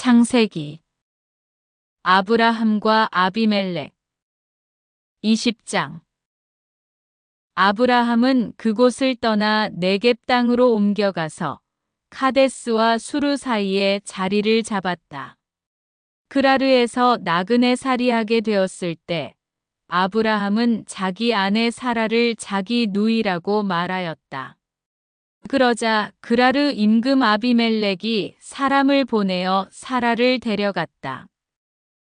창세기 아브라함과 아비멜렉 20장 아브라함은 그곳을 떠나 네겝 땅으로 옮겨가서 카데스와 수르 사이에 자리를 잡았다. 그라르에서 나그네 살이하게 되었을 때 아브라함은 자기 아내 사라를 자기 누이라고 말하였다. 그러자 그라르 임금 아비멜렉이 사람을 보내어 사라를 데려갔다.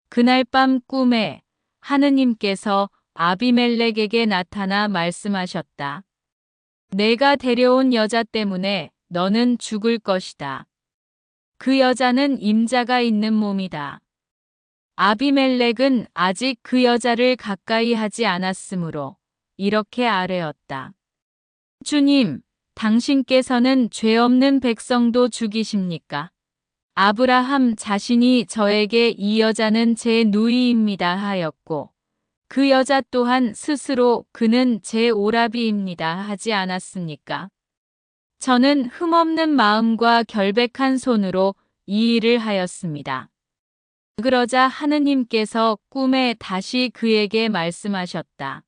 그날 밤 꿈에 하느님께서 아비멜렉에게 나타나 말씀하셨다. 내가 데려온 여자 때문에 너는 죽을 것이다. 그 여자는 임자가 있는 몸이다. 아비멜렉은 아직 그 여자를 가까이 하지 않았으므로 이렇게 아뢰었다. 주님, 당신께서는 죄 없는 백성도 죽이십니까? 아브라함 자신이 저에게 이 여자는 제 누이입니다 하였고 그 여자 또한 스스로 그는 제 오라비입니다 하지 않았습니까? 저는 흠없는 마음과 결백한 손으로 이 일을 하였습니다. 그러자 하느님께서 꿈에 다시 그에게 말씀하셨다.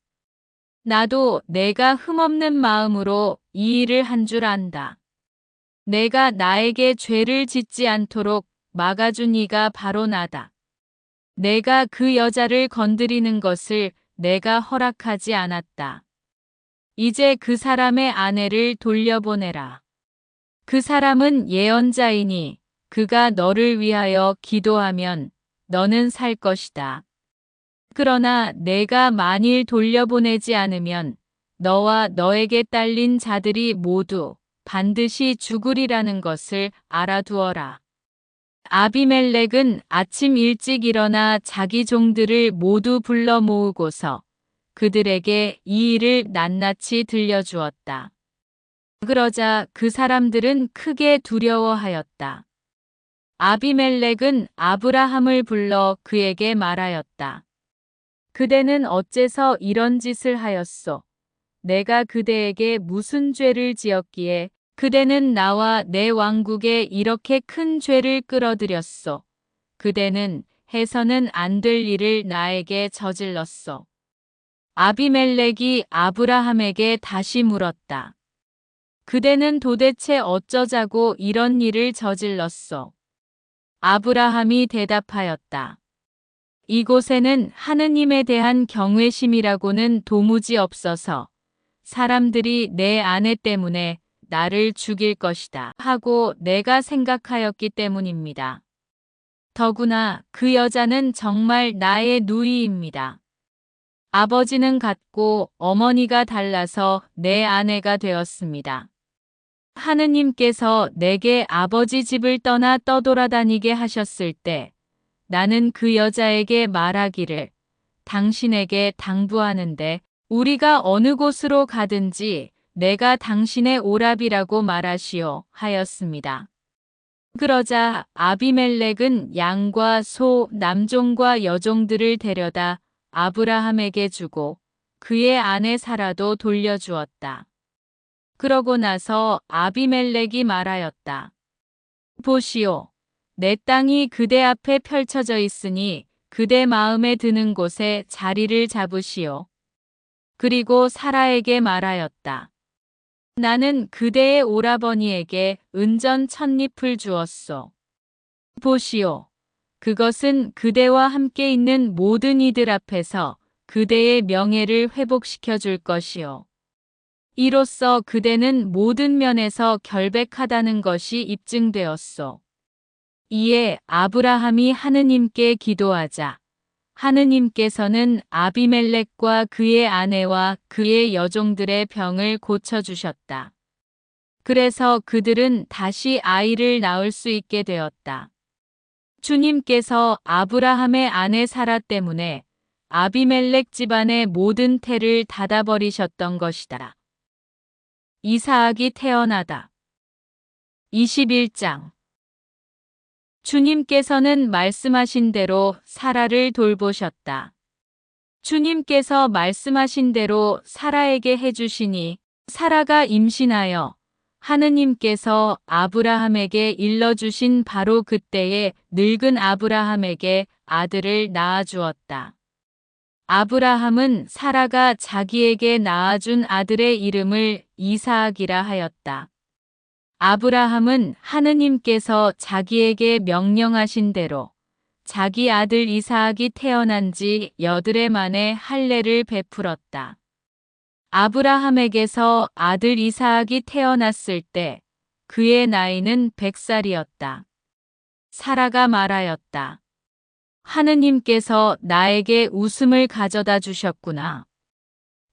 나도 내가 흠없는 마음으로 이 일을 한 줄 안다. 내가 나에게 죄를 짓지 않도록 막아준 이가 바로 나다. 내가 그 여자를 건드리는 것을 내가 허락하지 않았다. 이제 그 사람의 아내를 돌려보내라. 그 사람은 예언자이니 그가 너를 위하여 기도하면 너는 살 것이다. 그러나 내가 만일 돌려보내지 않으면 너와 너에게 딸린 자들이 모두 반드시 죽으리라는 것을 알아두어라. 아비멜렉은 아침 일찍 일어나 자기 종들을 모두 불러 모으고서 그들에게 이 일을 낱낱이 들려주었다. 그러자 그 사람들은 크게 두려워하였다. 아비멜렉은 아브라함을 불러 그에게 말하였다. 그대는 어째서 이런 짓을 하였소? 내가 그대에게 무슨 죄를 지었기에 그대는 나와 내 왕국에 이렇게 큰 죄를 끌어들였소? 그대는 해서는 안 될 일을 나에게 저질렀소. 아비멜렉이 아브라함에게 다시 물었다. 그대는 도대체 어쩌자고 이런 일을 저질렀소? 아브라함이 대답하였다. 이곳에는 하느님에 대한 경외심이라고는 도무지 없어서 사람들이 내 아내 때문에 나를 죽일 것이다 하고 내가 생각하였기 때문입니다. 더구나 그 여자는 정말 나의 누이입니다. 아버지는 같고 어머니가 달라서 내 아내가 되었습니다. 하느님께서 내게 아버지 집을 떠나 떠돌아다니게 하셨을 때 나는 그 여자에게 말하기를 당신에게 당부하는데 우리가 어느 곳으로 가든지 내가 당신의 오라비라고 말하시오 하였습니다. 그러자 아비멜렉은 양과 소, 남종과 여종들을 데려다 아브라함에게 주고 그의 아내 사라도 돌려주었다. 그러고 나서 아비멜렉이 말하였다. 보시오. 내 땅이 그대 앞에 펼쳐져 있으니 그대 마음에 드는 곳에 자리를 잡으시오. 그리고 사라에게 말하였다. 나는 그대의 오라버니에게 은전 1000잎을 주었소. 보시오. 그것은 그대와 함께 있는 모든 이들 앞에서 그대의 명예를 회복시켜 줄 것이오. 이로써 그대는 모든 면에서 결백하다는 것이 입증되었소. 이에 아브라함이 하느님께 기도하자 하느님께서는 아비멜렉과 그의 아내와 그의 여종들의 병을 고쳐주셨다. 그래서 그들은 다시 아이를 낳을 수 있게 되었다. 주님께서 아브라함의 아내 사라 때문에 아비멜렉 집안의 모든 태를 닫아버리셨던 것이다. 이사악이 태어나다. 21장 주님께서는 말씀하신 대로 사라를 돌보셨다. 주님께서 말씀하신 대로 사라에게 해주시니 사라가 임신하여 하느님께서 아브라함에게 일러주신 바로 그때에 늙은 아브라함에게 아들을 낳아주었다. 아브라함은 사라가 자기에게 낳아준 아들의 이름을 이사악이라 하였다. 아브라함은 하느님께서 자기에게 명령하신 대로 자기 아들 이사악이 태어난 지 8해 만에 할례를 베풀었다. 아브라함에게서 아들 이사악이 태어났을 때 그의 나이는 100살이었다. 사라가 말하였다. 하느님께서 나에게 웃음을 가져다 주셨구나.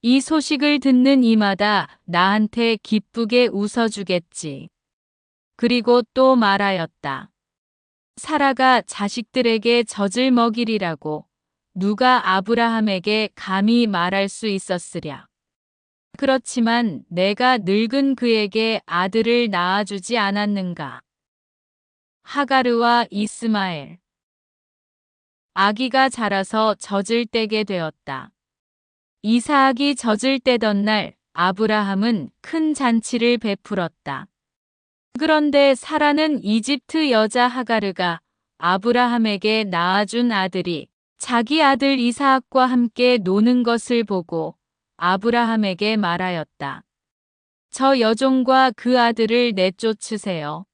이 소식을 듣는 이마다 나한테 기쁘게 웃어주겠지. 그리고 또 말하였다. 사라가 자식들에게 젖을 먹이리라고 누가 아브라함에게 감히 말할 수 있었으랴. 그렇지만 내가 늙은 그에게 아들을 낳아주지 않았는가. 하가르와 이스마엘. 아기가 자라서 젖을 떼게 되었다. 이사악이 젖을 떼던 날 아브라함은 큰 잔치를 베풀었다. 그런데 사라는 이집트 여자 하가르가 아브라함에게 낳아준 아들이 자기 아들 이사악과 함께 노는 것을 보고 아브라함에게 말하였다. 저 여종과 그 아들을 내쫓으세요.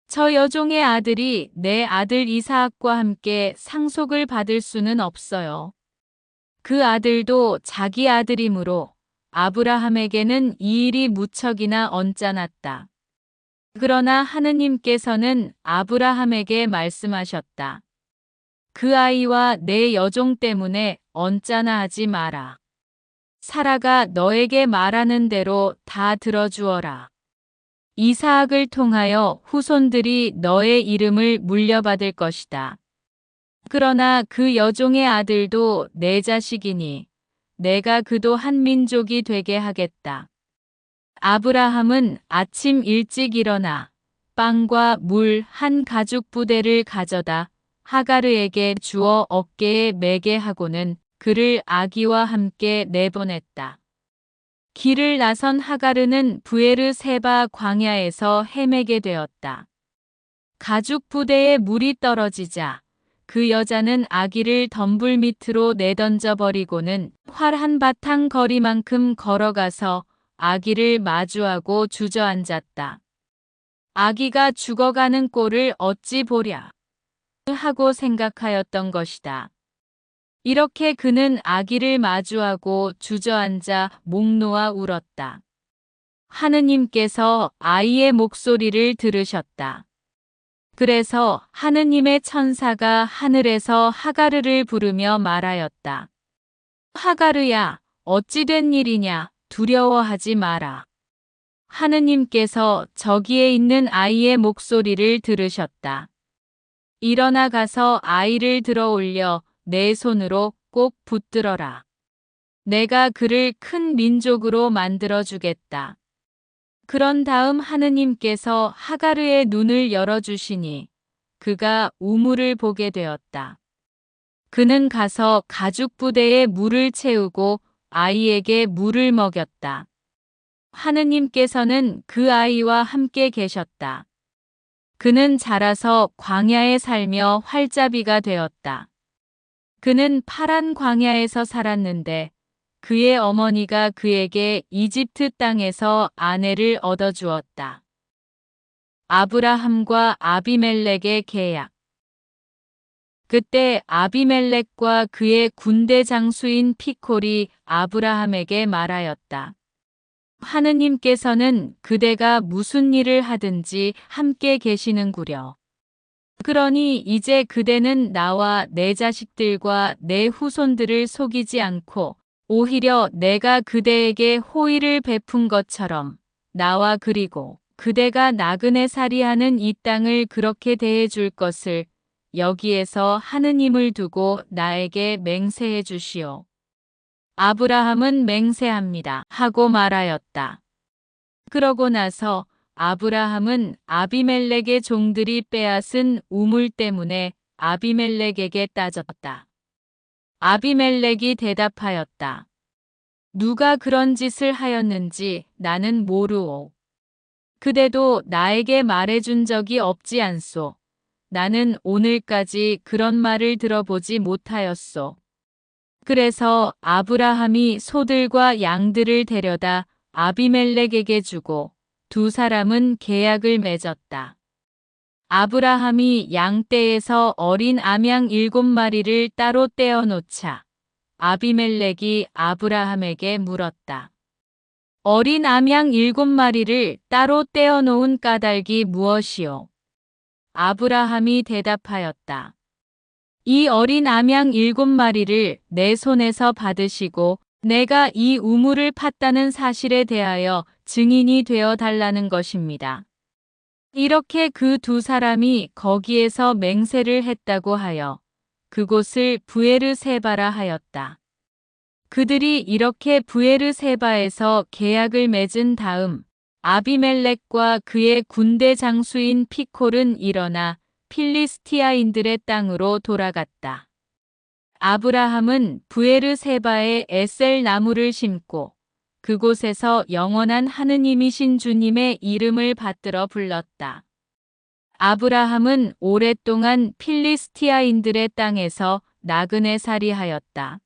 저 여종의 아들이 내 아들 이사악과 함께 상속을 받을 수는 없어요. 그 아들도 자기 아들이므로 아브라함에게는 이 일이 무척이나 언짢았다. 그러나 하느님께서는 아브라함에게 말씀하셨다. 그 아이와 내 여종 때문에 언짢아하지 마라. 사라가 너에게 말하는 대로 다 들어주어라. 이사악을 통하여 후손들이 너의 이름을 물려받을 것이다. 그러나 그 여종의 아들도 내 자식이니 내가 그도 한 민족이 되게 하겠다. 아브라함은 아침 일찍 일어나 빵과 물 한 가죽 부대를 가져다 하가르에게 주어 어깨에 매게 하고는 그를 아기와 함께 내보냈다. 길을 나선 하가르는 부에르 세바 광야에서 헤매게 되었다. 가죽 부대에 물이 떨어지자 그 여자는 아기를 덤불 밑으로 내던져 버리고는 활 한 바탕 거리만큼 걸어가서 아기를 마주하고 주저앉았다. 아기가 죽어가는 꼴을 어찌 보랴 하고 생각하였던 것이다. 이렇게 그는 아기를 마주하고 주저앉아 목 놓아 울었다. 하느님께서 아이의 목소리를 들으셨다. 그래서 하느님의 천사가 하늘에서 하가르를 부르며 말하였다. 하가르야, 어찌 된 일이냐? 두려워하지 마라. 하느님께서 저기에 있는 아이의 목소리를 들으셨다. 일어나 가서 아이를 들어 올려 내 손으로 꼭 붙들어라. 내가 그를 큰 민족으로 만들어 주겠다. 그런 다음 하느님께서 하가르의 눈을 열어주시니 그가 우물을 보게 되었다. 그는 가서 가죽 부대에 물을 채우고 아이에게 물을 먹였다. 하느님께서는 그 아이와 함께 계셨다. 그는 자라서 광야에 살며 활자비가 되었다. 그는 파란 광야에서 살았는데 그의 어머니가 그에게 이집트 땅에서 아내를 얻어주었다. 아브라함과 아비멜렉의 계약. 그때 아비멜렉과 그의 군대 장수인 피콜이 아브라함에게 말하였다. 하느님께서는 그대가 무슨 일을 하든지 함께 계시는구려. 그러니 이제 그대는 나와 내 자식들과 내 후손들을 속이지 않고 오히려 내가 그대에게 호의를 베푼 것처럼 나와 그리고 그대가 나그네 살이하는 이 땅을 그렇게 대해 줄 것을 여기에서 하느님을 두고 나에게 맹세해 주시오. 아브라함은 맹세합니다. 하고 말하였다. 그러고 나서 아브라함은 아비멜렉의 종들이 빼앗은 우물 때문에 아비멜렉에게 따졌다. 아비멜렉이 대답하였다. 누가 그런 짓을 하였는지 나는 모르오. 그대도 나에게 말해준 적이 없지 않소. 나는 오늘까지 그런 말을 들어보지 못하였소. 그래서 아브라함이 소들과 양들을 데려다 아비멜렉에게 주고 두 사람은 계약을 맺었다. 아브라함이 양떼에서 어린 암양 7마리를 따로 떼어 놓자 아비멜렉이 아브라함에게 물었다. 어린 암양 7마리를 따로 떼어 놓은 까닭이 무엇이오? 아브라함이 대답하였다. 이 어린 암양 7마리를 내 손에서 받으시고 내가 이 우물을 팠다는 사실에 대하여 증인이 되어 달라는 것입니다. 이렇게 그 두 사람이 거기에서 맹세를 했다고 하여 그곳을 부에르세바라 하였다. 그들이 이렇게 부에르세바에서 계약을 맺은 다음 아비멜렉과 그의 군대 장수인 피콜은 일어나 필리스티아인들의 땅으로 돌아갔다. 아브라함은 부에르세바에 에셀 나무를 심고 그곳에서 영원한 하느님이신 주님의 이름을 받들어 불렀다. 아브라함은 오랫동안 필리스티아인들의 땅에서 나그네살이 하였다.